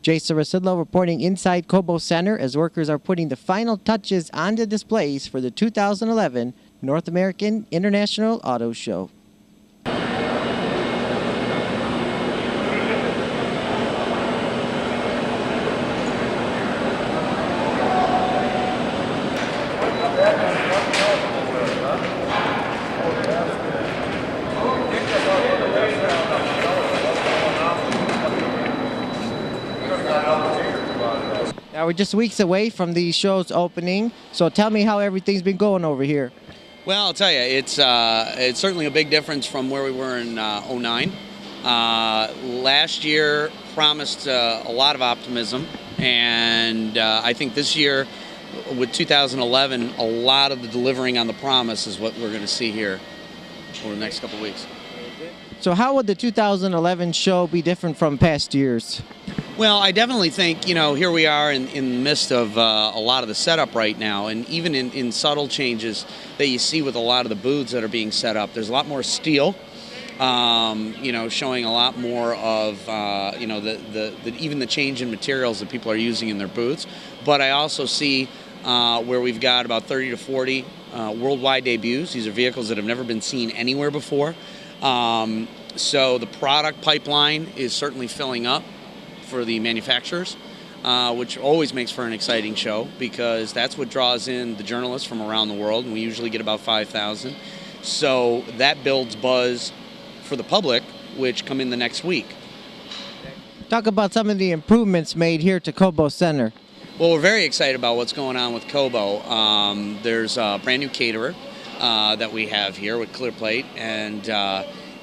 Jason Rzucidlo reporting inside Cobo Center as workers are putting the final touches on the displays for the 2011 North American International Auto Show. Now we're just weeks away from the show's opening, so tell me how everything's been going over here. Well, I'll tell you, it's certainly a big difference from where we were in '09. Last year promised a lot of optimism, and I think this year, with 2011, a lot of the delivering on the promise is what we're going to see here over the next couple of weeks. So how would the 2011 show be different from past years? Well, I definitely think, here we are in the midst of a lot of the setup right now, and even in subtle changes that you see with a lot of the booths that are being set up. There's a lot more steel, showing a lot more of, even the change in materials that people are using in their booths. But I also see where we've got about 30 to 40 worldwide debuts. These are vehicles that have never been seen anywhere before. So the product pipeline is certainly filling up for the manufacturers, which always makes for an exciting show because that's what draws in the journalists from around the world, and we usually get about 5,000. So that builds buzz for the public, which come in the next week. Talk about some of the improvements made here to Cobo Center. Well, we're very excited about what's going on with Cobo. There's a brand new caterer that we have here with Clear Plate, and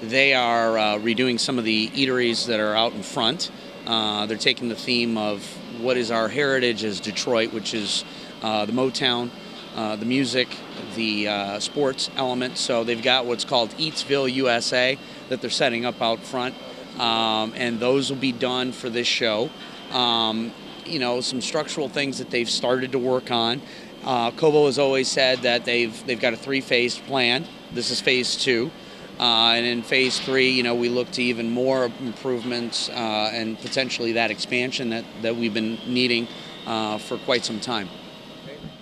they are redoing some of the eateries that are out in front. They're taking the theme of what is our heritage as Detroit, which is the Motown, the music, the sports element. So they've got what's called Eatsville USA that they're setting up out front, and those will be done for this show. Some structural things that they've started to work on. Cobo has always said that they've got a three-phase plan. This is phase 2. And in phase 3, we look to even more improvements and potentially that expansion that we've been needing for quite some time.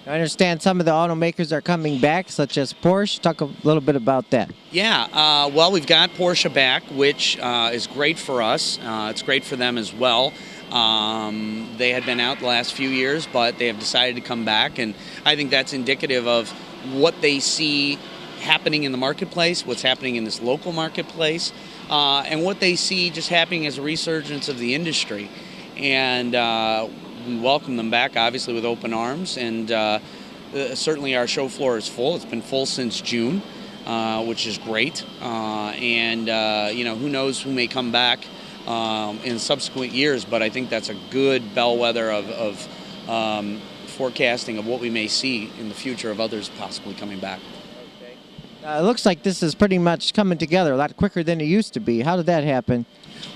I understand some of the automakers are coming back, such as Porsche. Talk a little bit about that. Yeah, well, we've got Porsche back, which is great for us. It's great for them as well. They had been out the last few years, but they have decided to come back, and I think that's indicative of what they see happening in the marketplace, what's happening in this local marketplace, and what they see just happening as a resurgence of the industry. And we welcome them back, obviously, with open arms, and certainly our show floor is full. It's been full since June, which is great. Who knows who may come back in subsequent years, but I think that's a good bellwether of forecasting of what we may see in the future of others possibly coming back. It looks like this is pretty much coming together a lot quicker than it used to be. How did that happen?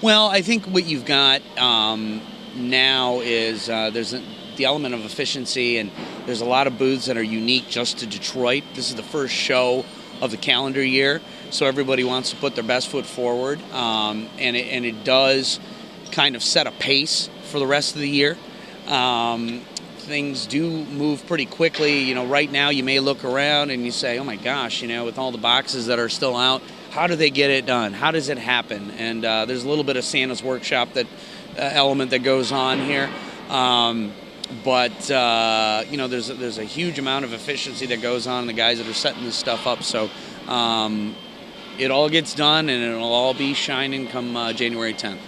Well, I think what you've got now is there's the element of efficiency, and there's a lot of booths that are unique just to Detroit. This is the first show of the calendar year, so everybody wants to put their best foot forward, and it does kind of set a pace for the rest of the year. Things do move pretty quickly. Right now you may look around and you say, oh my gosh, with all the boxes that are still out, how do they get it done? How does it happen? And there's a little bit of Santa's workshop element that goes on here. But there's a huge amount of efficiency that goes on in the guys that are setting this stuff up. So it all gets done, and it'll all be shining come January 10th.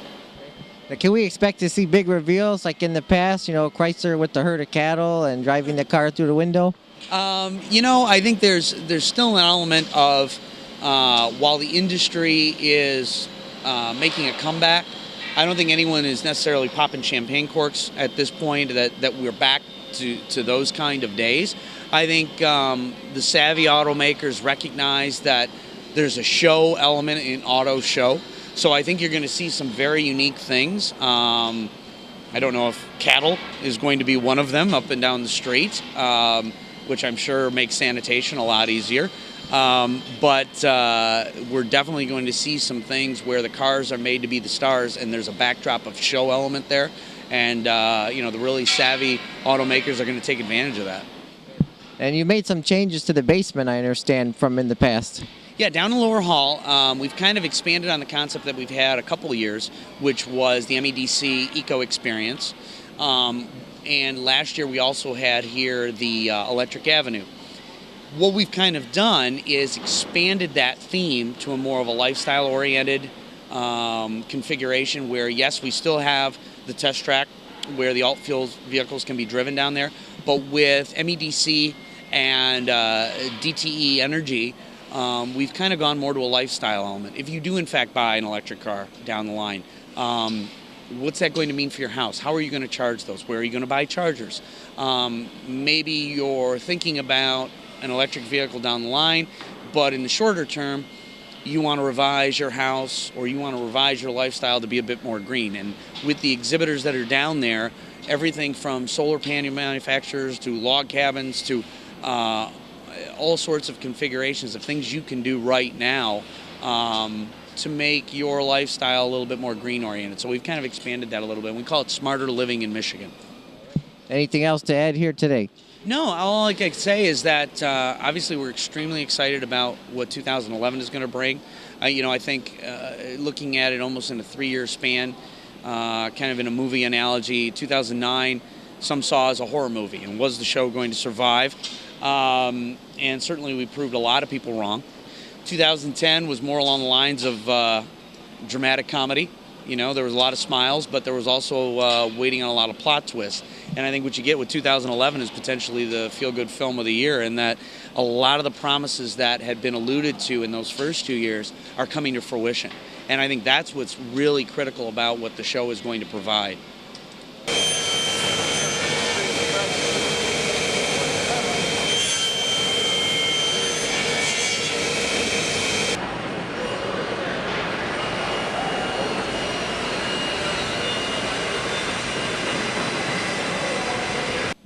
Can we expect to see big reveals like in the past, Chrysler with the herd of cattle and driving the car through the window? I think there's still an element of, while the industry is making a comeback, I don't think anyone is necessarily popping champagne corks at this point that we're back to those kind of days. I think the savvy automakers recognize that there's a show element in auto show. So I think you're going to see some very unique things. I don't know if cattle is going to be one of them up and down the street, which I'm sure makes sanitation a lot easier. But we're definitely going to see some things where the cars are made to be the stars, and there's a backdrop of show element there. And, the really savvy automakers are going to take advantage of that. And you made some changes to the basement, I understand, from in the past. Yeah, down in Lower Hall, we've kind of expanded on the concept that we've had a couple of years, which was the MEDC Eco Experience. And last year we also had here the Electric Avenue. What we've kind of done is expanded that theme to a more of a lifestyle-oriented configuration where, yes, we still have the test track where the alt-fuel vehicles can be driven down there, but with MEDC and DTE Energy, we've kind of gone more to a lifestyle element. If you do, in fact, buy an electric car down the line, what's that going to mean for your house? How are you going to charge those? Where are you going to buy chargers? Maybe you're thinking about an electric vehicle down the line, but in the shorter term, you want to revise your house or you want to revise your lifestyle to be a bit more green. And with the exhibitors that are down there, everything from solar panel manufacturers to log cabins to all sorts of configurations of things you can do right now to make your lifestyle a little bit more green oriented. So we've kind of expanded that a little bit. We call it Smarter Living in Michigan. Anything else to add here today? No, all I can say is that obviously we're extremely excited about what 2011 is going to bring. I think looking at it almost in a 3-year span, kind of in a movie analogy, 2009 some saw as a horror movie, and was the show going to survive? And certainly we proved a lot of people wrong. 2010 was more along the lines of dramatic comedy. There was a lot of smiles, but there was also waiting on a lot of plot twists. And I think what you get with 2011 is potentially the feel-good film of the year, in that a lot of the promises that had been alluded to in those first 2 years are coming to fruition. And I think that's what's really critical about what the show is going to provide.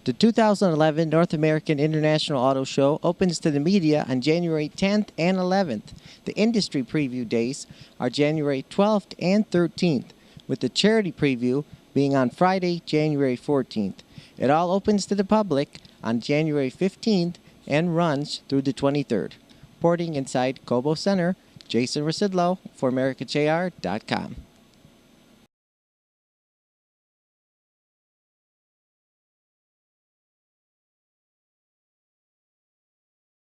The 2011 North American International Auto Show opens to the media on January 10th and 11th. The industry preview days are January 12th and 13th, with the charity preview being on Friday, January 14th. It all opens to the public on January 15th and runs through the 23rd. Reporting inside Cobo Center, Jason Rzucidlo for AmericaJR.com.